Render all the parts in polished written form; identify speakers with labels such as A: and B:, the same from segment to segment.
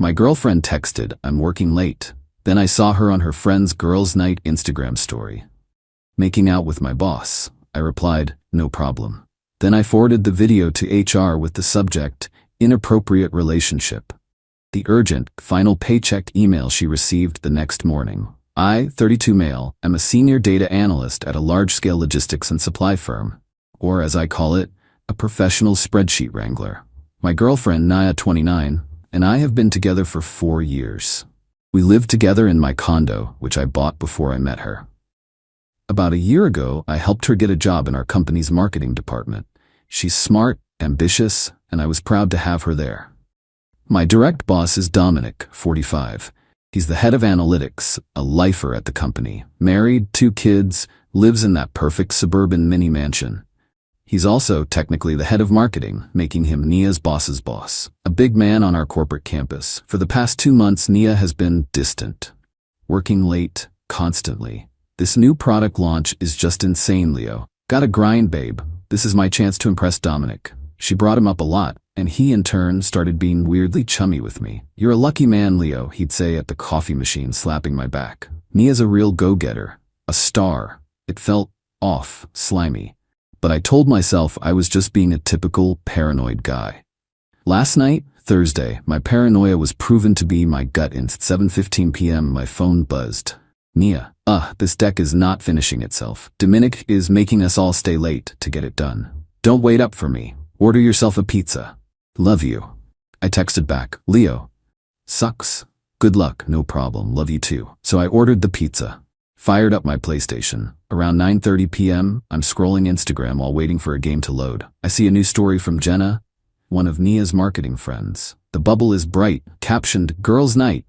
A: My girlfriend texted, "I'm working late." Then I saw her on her friend's girls' night Instagram story. "Making out with my boss." I replied, "No problem." Then I forwarded the video to HR with the subject, "Inappropriate relationship." The urgent, final paycheck email she received the next morning. I, 32 male, am a senior data analyst at a large-scale logistics and supply firm, or as I call it, a professional spreadsheet wrangler. My girlfriend, Naya, 29, and I have been together for 4 years. We live together in my condo, which I bought before I met her. About a year ago, I helped her get a job in our company's marketing department. She's smart, ambitious, and I was proud to have her there. My direct boss is Dominic, 45. He's the head of analytics, a lifer at the company, married, 2 kids, lives in that perfect suburban mini mansion. He's also technically the head of marketing, making him Nia's boss's boss. A big man on our corporate campus. For the past 2 months, Nia has been distant, working late, constantly. This new product launch is just insane, Leo. Gotta grind, babe. This is my chance to impress Dominic. She brought him up a lot, and he in turn started being weirdly chummy with me. "You're a lucky man, Leo," he'd say at the coffee machine, slapping my back. Nia's a real go-getter, a star. It felt off, slimy. But I told myself I was just being a typical paranoid guy. Last night, Thursday, my paranoia was proven to be my gut. At 7:15 p.m. my phone buzzed. "Nia, this deck is not finishing itself. Dominic is making us all stay late to get it done. Don't wait up for me. Order yourself a pizza. Love you." I texted back, "Leo, sucks. Good luck, no problem, love you too." So I ordered the pizza. Fired up my PlayStation. Around 9:30 p.m., I'm scrolling Instagram while waiting for a game to load. I see a new story from Jenna, one of Nia's marketing friends. The bubble is bright, captioned, "Girls' Night."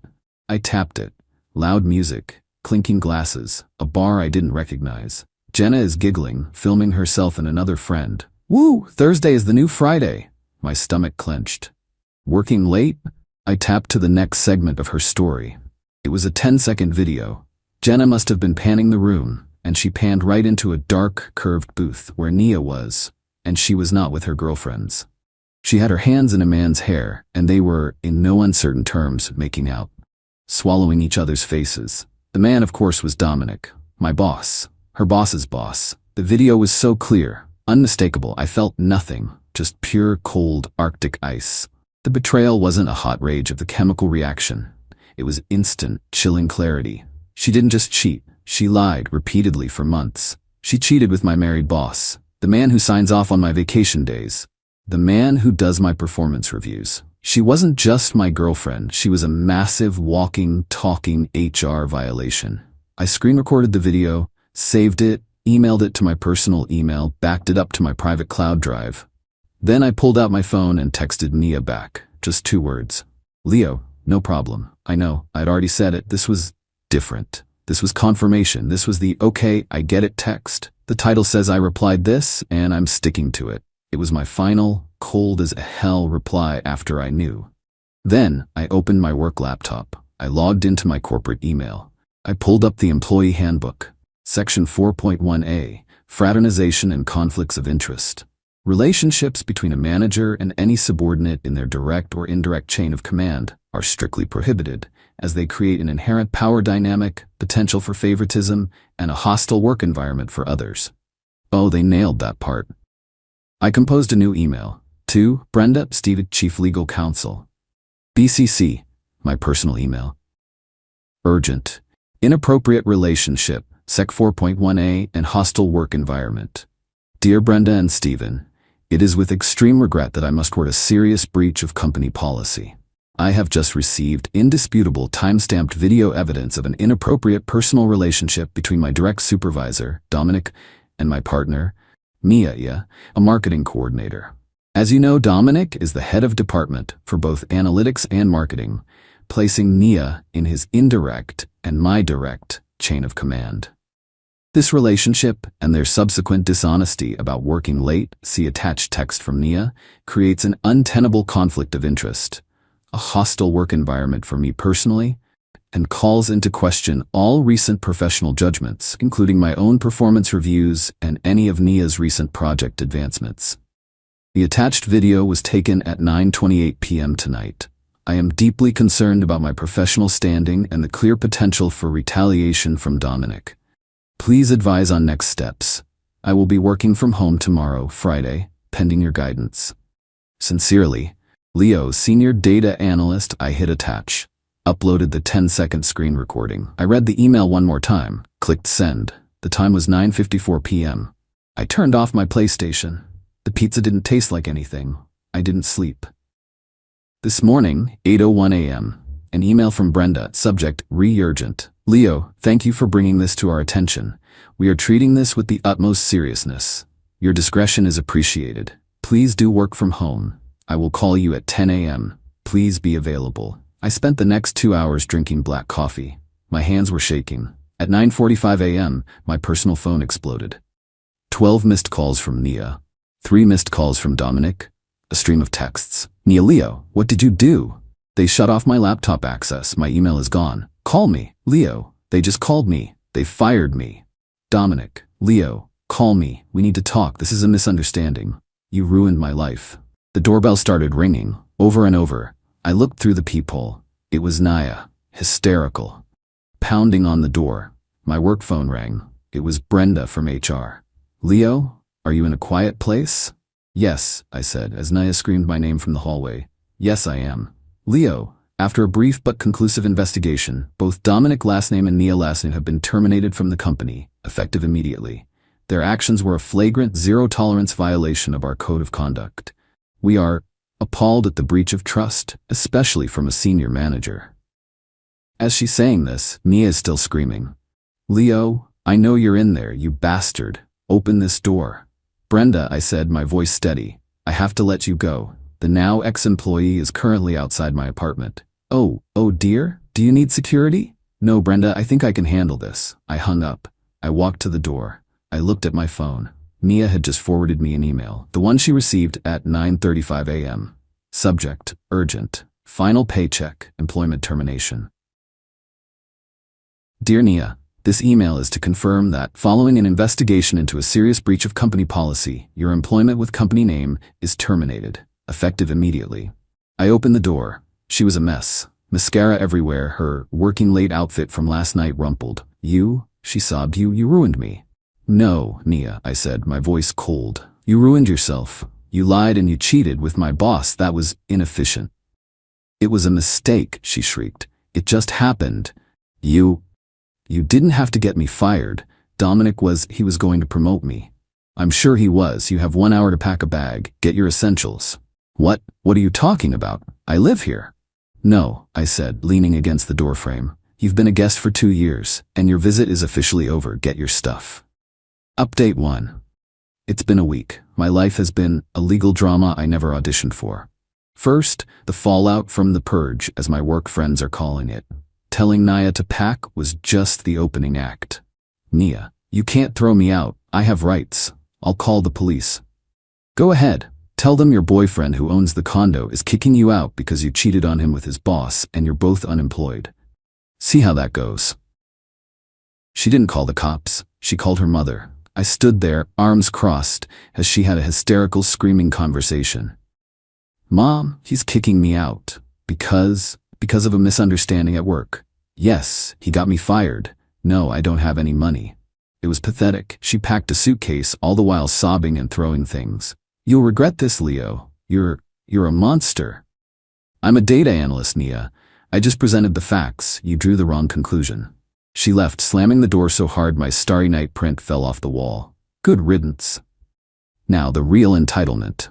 A: I tapped it. Loud music, clinking glasses, a bar I didn't recognize. Jenna is giggling, filming herself and another friend. "Woo, Thursday is the new Friday." My stomach clenched. "Working late?" I tapped to the next segment of her story. It was a 10-second video. Jenna must have been panning the room, and she panned right into a dark, curved booth where Nia was, and she was not with her girlfriends. She had her hands in a man's hair, and they were, in no uncertain terms, making out, swallowing each other's faces. The man, of course, was Dominic, my boss, her boss's boss. The video was so clear, unmistakable, I felt nothing, just pure, cold, Arctic ice. The betrayal wasn't a hot rage of the chemical reaction. It was instant, chilling clarity. She didn't just cheat, she lied repeatedly for months. She cheated with my married boss, the man who signs off on my vacation days, the man who does my performance reviews. She wasn't just my girlfriend, she was a massive, walking, talking HR violation. I screen recorded the video, saved it, emailed it to my personal email, backed it up to my private cloud drive. Then I pulled out my phone and texted Nia back, just 2 words. "Leo, no problem. I know, I'd already said it. This was different. This was confirmation. This was the okay, I get it text. The title says I replied this, and I'm sticking to it." It was my final, cold as hell reply after I knew. Then I opened my work laptop. I logged into my corporate email. I pulled up the employee handbook. Section 4.1a, Fraternization and Conflicts of Interest. Relationships between a manager and any subordinate in their direct or indirect chain of command are strictly prohibited, as they create an inherent power dynamic, potential for favoritism, and a hostile work environment for others. Oh, they nailed that part. I composed a new email. To Brenda, Steve, Chief Legal Counsel. BCC, my personal email. Urgent. Inappropriate relationship, Sec 4.1a, and hostile work environment. Dear Brenda and Stephen, it is with extreme regret that I must report a serious breach of company policy. I have just received indisputable time-stamped video evidence of an inappropriate personal relationship between my direct supervisor, Dominic, and my partner, Mia, a marketing coordinator. As you know, Dominic is the head of department for both analytics and marketing, placing Nia in his indirect and my direct chain of command. This relationship and their subsequent dishonesty about working late, see attached text from Nia, creates an untenable conflict of interest, a hostile work environment for me personally, and calls into question all recent professional judgments, including my own performance reviews and any of Nia's recent project advancements. The attached video was taken at 9:28 p.m. tonight. I am deeply concerned about my professional standing and the clear potential for retaliation from Dominic. Please advise on next steps. I will be working from home tomorrow, Friday, pending your guidance. Sincerely, Leo, Senior Data Analyst. I hit attach. Uploaded the 10-second screen recording. I read the email one more time, clicked send. The time was 9:54 p.m. I turned off my PlayStation. The pizza didn't taste like anything. I didn't sleep. This morning, 8:01 a.m., an email from Brenda, subject, re-urgent. Leo, thank you for bringing this to our attention. We are treating this with the utmost seriousness. Your discretion is appreciated. Please do work from home. I will call you at 10 a.m. Please be available. I spent the next 2 hours drinking black coffee. My hands were shaking. At 9:45 a.m., my personal phone exploded. 12 missed calls from Nia. 3 missed calls from Dominic. A stream of texts. Nia, Leo, what did you do? They shut off my laptop access. My email is gone. Call me. Leo, they just called me. They fired me. Dominic, Leo, call me. We need to talk. This is a misunderstanding. You ruined my life. The doorbell started ringing, over and over. I looked through the peephole. It was Nia, hysterical. Pounding on the door. My work phone rang. It was Brenda from HR. Leo, are you in a quiet place? Yes, I said, as Nia screamed my name from the hallway. Yes, I am. Leo, after a brief but conclusive investigation, both Dominic last name and Nia last name have been terminated from the company, effective immediately. Their actions were a flagrant zero-tolerance violation of our code of conduct. We are appalled at the breach of trust, especially from a senior manager. As she's saying this, Nia is still screaming. Leo, I know you're in there, you bastard. Open this door. Brenda, I said, my voice steady. I have to let you go. The now ex-employee is currently outside my apartment. Oh dear? Do you need security? No, Brenda, I think I can handle this. I hung up. I walked to the door. I looked at my phone. Nia had just forwarded me an email, the one she received at 9:35 a.m. Subject, urgent. Final paycheck, employment termination. Dear Nia, this email is to confirm that, following an investigation into a serious breach of company policy, your employment with company name is terminated, effective immediately. I opened the door. She was a mess. Mascara everywhere, her working late outfit from last night rumpled. You, she sobbed, you ruined me. No, Nia, I said, my voice cold. You ruined yourself. You lied and you cheated with my boss. That was inefficient. It was a mistake, she shrieked. It just happened. You didn't have to get me fired. Dominic he was going to promote me. I'm sure he was. You have 1 hour to pack a bag, get your essentials. What are you talking about? I live here. No, I said, leaning against the doorframe. You've been a guest for 2 years, and your visit is officially over. Get your stuff. Update 1. It's been a week. My life has been a legal drama I never auditioned for. First, the fallout from the purge, as my work friends are calling it. Telling Nia to pack was just the opening act. Nia, you can't throw me out. I have rights. I'll call the police. Go ahead. Tell them your boyfriend who owns the condo is kicking you out because you cheated on him with his boss and you're both unemployed. See how that goes. She didn't call the cops. She called her mother. I stood there, arms crossed, as she had a hysterical screaming conversation. Mom, he's kicking me out. Because of a misunderstanding at work. Yes, he got me fired. No, I don't have any money. It was pathetic. She packed a suitcase, all the while sobbing and throwing things. You'll regret this, Leo. You're a monster. I'm a data analyst, Nia. I just presented the facts. You drew the wrong conclusion. She left, slamming the door so hard my Starry Night print fell off the wall. Good riddance. Now, the real entitlement.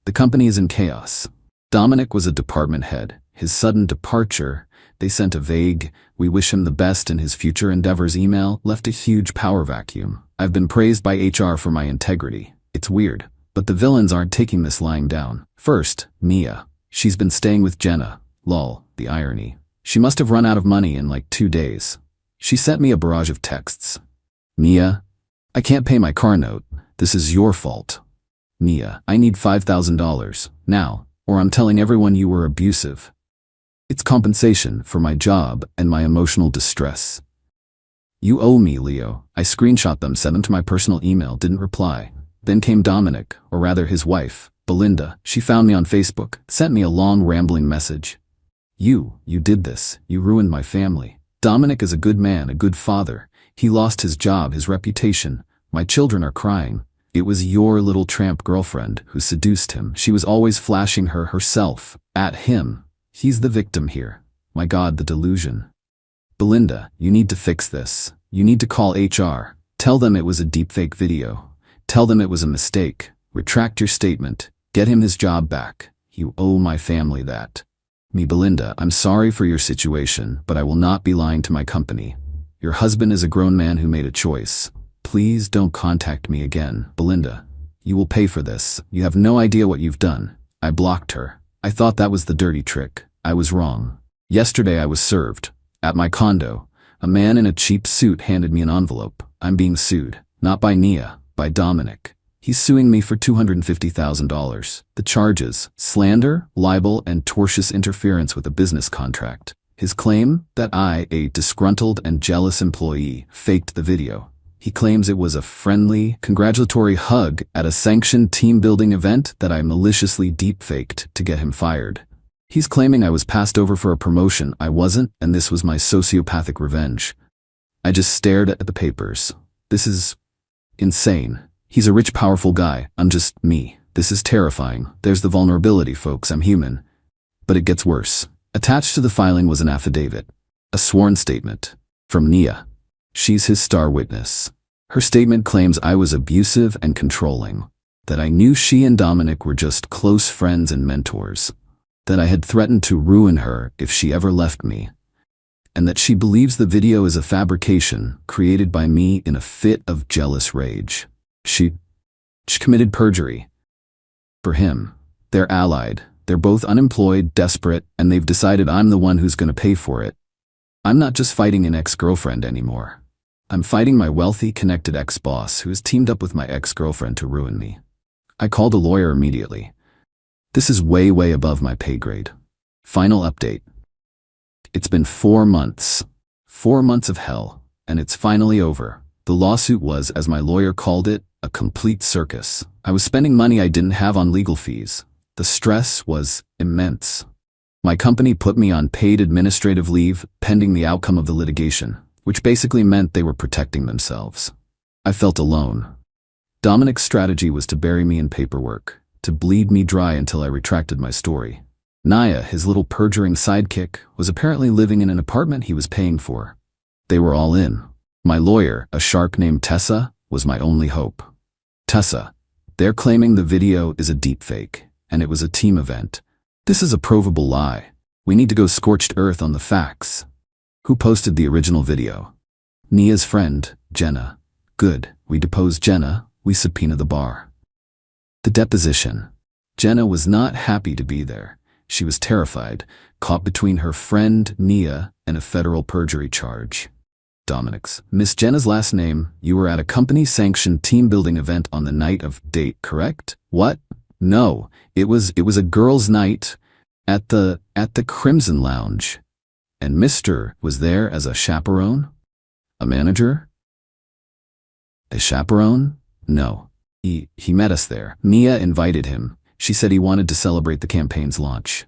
A: The company is in chaos. Dominic was a department head. His sudden departure, they sent a vague, "We wish him the best in his future endeavors" email, left a huge power vacuum. I've been praised by HR for my integrity. It's weird, but the villains aren't taking this lying down. First, Nia. She's been staying with Jenna. Lol, the irony. She must have run out of money in like 2 days. She sent me a barrage of texts. Nia, I can't pay my car note. This is your fault. Nia, I need $5,000 now, or I'm telling everyone you were abusive. It's compensation for my job and my emotional distress. You owe me, Leo. I screenshot them, sent them to my personal email, didn't reply. Then came Dominic, or rather his wife, Belinda. She found me on Facebook, sent me a long rambling message. You did this. You ruined my family. Dominic is a good man, a good father. He lost his job, his reputation. My children are crying. It was your little tramp girlfriend who seduced him. She was always flashing herself at him. He's the victim here. My God, the delusion. Belinda, you need to fix this. You need to call HR. Tell them it was a deepfake video. Tell them it was a mistake. Retract your statement. Get him his job back. You owe my family that. Me, Belinda, I'm sorry for your situation, but I will not be lying to my company. Your husband is a grown man who made a choice. Please don't contact me again. Belinda, you will pay for this. You have no idea what you've done. I blocked her. I thought that was the dirty trick. I was wrong. Yesterday I was served. At my condo, a man in a cheap suit handed me an envelope. I'm being sued. Not by Nia, by Dominic. He's suing me for $250,000. The charges: slander, libel, and tortious interference with a business contract. His claim that I, a disgruntled and jealous employee, faked the video. He claims it was a friendly, congratulatory hug at a sanctioned team-building event that I maliciously deep-faked to get him fired. He's claiming I was passed over for a promotion I wasn't, and this was my sociopathic revenge. I just stared at the papers. This is insane. He's a rich, powerful guy. I'm just me. This is terrifying. There's the vulnerability, folks. I'm human. But it gets worse. Attached to the filing was an affidavit. A sworn statement. From Nia. She's his star witness. Her statement claims I was abusive and controlling. That I knew she and Dominic were just close friends and mentors. That I had threatened to ruin her if she ever left me. And that she believes the video is a fabrication created by me in a fit of jealous rage. She committed perjury. For him, they're allied. They're both unemployed, desperate, and they've decided I'm the one who's going to pay for it. I'm not just fighting an ex-girlfriend anymore. I'm fighting my wealthy, connected ex-boss who has teamed up with my ex-girlfriend to ruin me. I called a lawyer immediately. This is way, way above my pay grade. Final update. It's been 4 months. 4 months of hell, and it's finally over. The lawsuit was, as my lawyer called it, a complete circus. I was spending money I didn't have on legal fees. The stress was immense. My company put me on paid administrative leave pending the outcome of the litigation, which basically meant they were protecting themselves. I felt alone. Dominic's strategy was to bury me in paperwork, to bleed me dry until I retracted my story. Nia, his little perjuring sidekick, was apparently living in an apartment he was paying for. They were all in. My lawyer, a shark named Tessa, was my only hope. Tessa, they're claiming the video is a deepfake, and it was a team event. This is a provable lie. We need to go scorched earth on the facts. Who posted the original video? Nia's friend, Jenna. Good, we deposed Jenna, we subpoena the bar. The deposition. Jenna was not happy to be there. She was terrified, caught between her friend, Nia, and a federal perjury charge. Dominic's. Miss Jenna's last name, you were at a company-sanctioned team-building event on the night of date, correct? What? No, it was a girls' night at the Crimson Lounge. And Mr. was there as a chaperone? A manager? A chaperone? No. He met us there. Nia invited him. She said he wanted to celebrate the campaign's launch.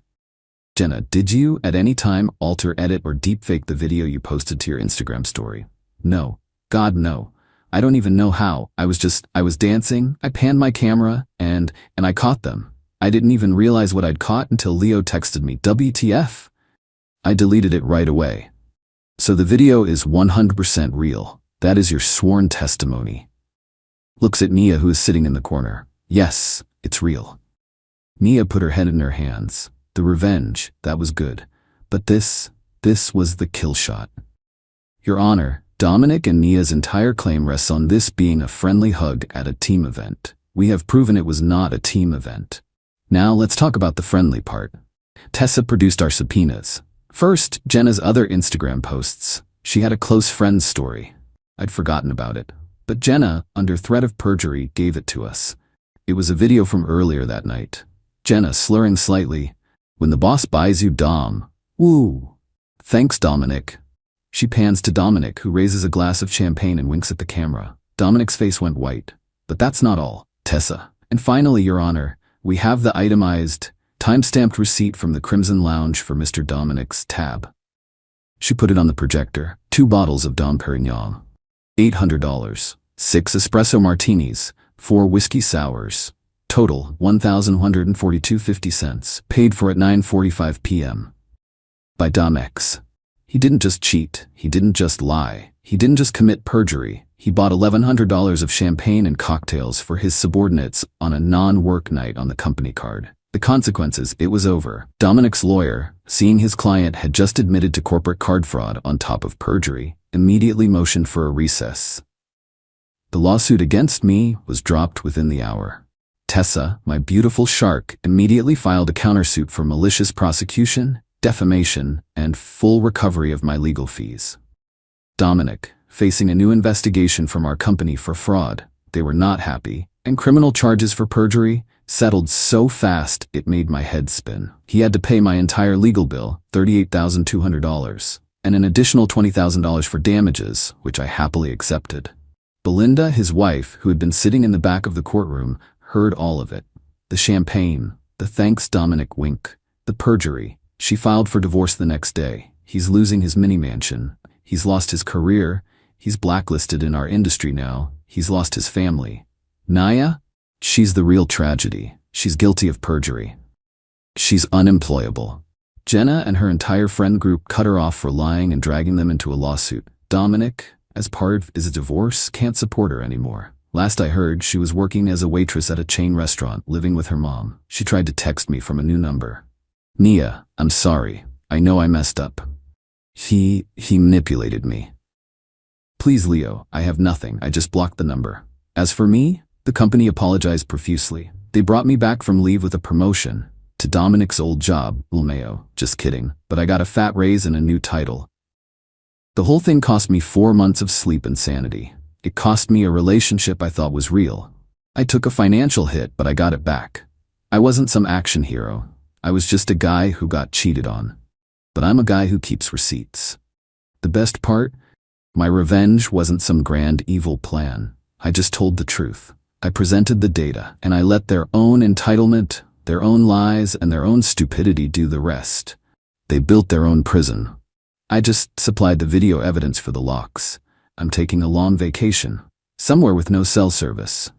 A: Jenna, did you at any time alter, edit, or deepfake the video you posted to your Instagram story? No. God, no. I don't even know how. I was dancing, I panned my camera, and I caught them. I didn't even realize what I'd caught until Leo texted me, WTF? I deleted it right away. So the video is 100% real. That is your sworn testimony. Looks at Nia, who is sitting in the corner. Yes, it's real. Nia put her head in her hands. The revenge, that was good. But this was the kill shot. Your Honor, Dominic and Nia's entire claim rests on this being a friendly hug at a team event. We have proven it was not a team event. Now let's talk about the friendly part. Tessa produced our subpoenas. First, Jenna's other Instagram posts. She had a close friend's story. I'd forgotten about it. But Jenna, under threat of perjury, gave it to us. It was a video from earlier that night. Jenna, slurring slightly, "When the boss buys you, Dom. Woo. Thanks, Dominic." She pans to Dominic, who raises a glass of champagne and winks at the camera. Dominic's face went white. But that's not all. Tessa. And finally, Your Honor, we have the itemized Time-stamped receipt from the Crimson Lounge for Mr. Dominic's tab. She put it on the projector. 2 bottles of Dom Perignon. $800. 6 espresso martinis. 4 whiskey sours. Total, $1,142.50. Paid for at 9:45 p.m. By Dom X. He didn't just cheat. He didn't just lie. He didn't just commit perjury. He bought $1,100 of champagne and cocktails for his subordinates on a non-work night on the company card. The consequences, it was over. Dominic's lawyer, seeing his client had just admitted to corporate card fraud on top of perjury, immediately motioned for a recess. The lawsuit against me was dropped within the hour. Tessa, my beautiful shark, immediately filed a countersuit for malicious prosecution, defamation, and full recovery of my legal fees. Dominic, facing a new investigation from our company for fraud, they were not happy, and criminal charges for perjury settled so fast it made my head spin. He had to pay my entire legal bill, $38,200, and an additional $20,000 for damages, which I happily accepted. Belinda, his wife, who had been sitting in the back of the courtroom, heard all of it. The champagne, the thanks Dominic wink, the perjury. She filed for divorce the next day. He's losing his mini-mansion. He's lost his career. He's blacklisted in our industry now. He's lost his family. Naya? She's the real tragedy. She's guilty of perjury. She's unemployable. Jenna and her entire friend group cut her off for lying and dragging them into a lawsuit. Dominic, as part of his divorce, can't support her anymore. Last I heard, she was working as a waitress at a chain restaurant, living with her mom. She tried to text me from a new number. Nia, I'm sorry. I know I messed up. He manipulated me. Please, Leo, I have nothing. I just blocked the number. As for me, the company apologized profusely. They brought me back from leave with a promotion to Dominic's old job, Ulmeo. Just kidding, but I got a fat raise and a new title. The whole thing cost me 4 months of sleep and sanity. It cost me a relationship I thought was real. I took a financial hit, but I got it back. I wasn't some action hero. I was just a guy who got cheated on. But I'm a guy who keeps receipts. The best part? My revenge wasn't some grand evil plan. I just told the truth. I presented the data, and I let their own entitlement, their own lies, and their own stupidity do the rest. They built their own prison. I just supplied the video evidence for the locks. I'm taking a long vacation, somewhere with no cell service.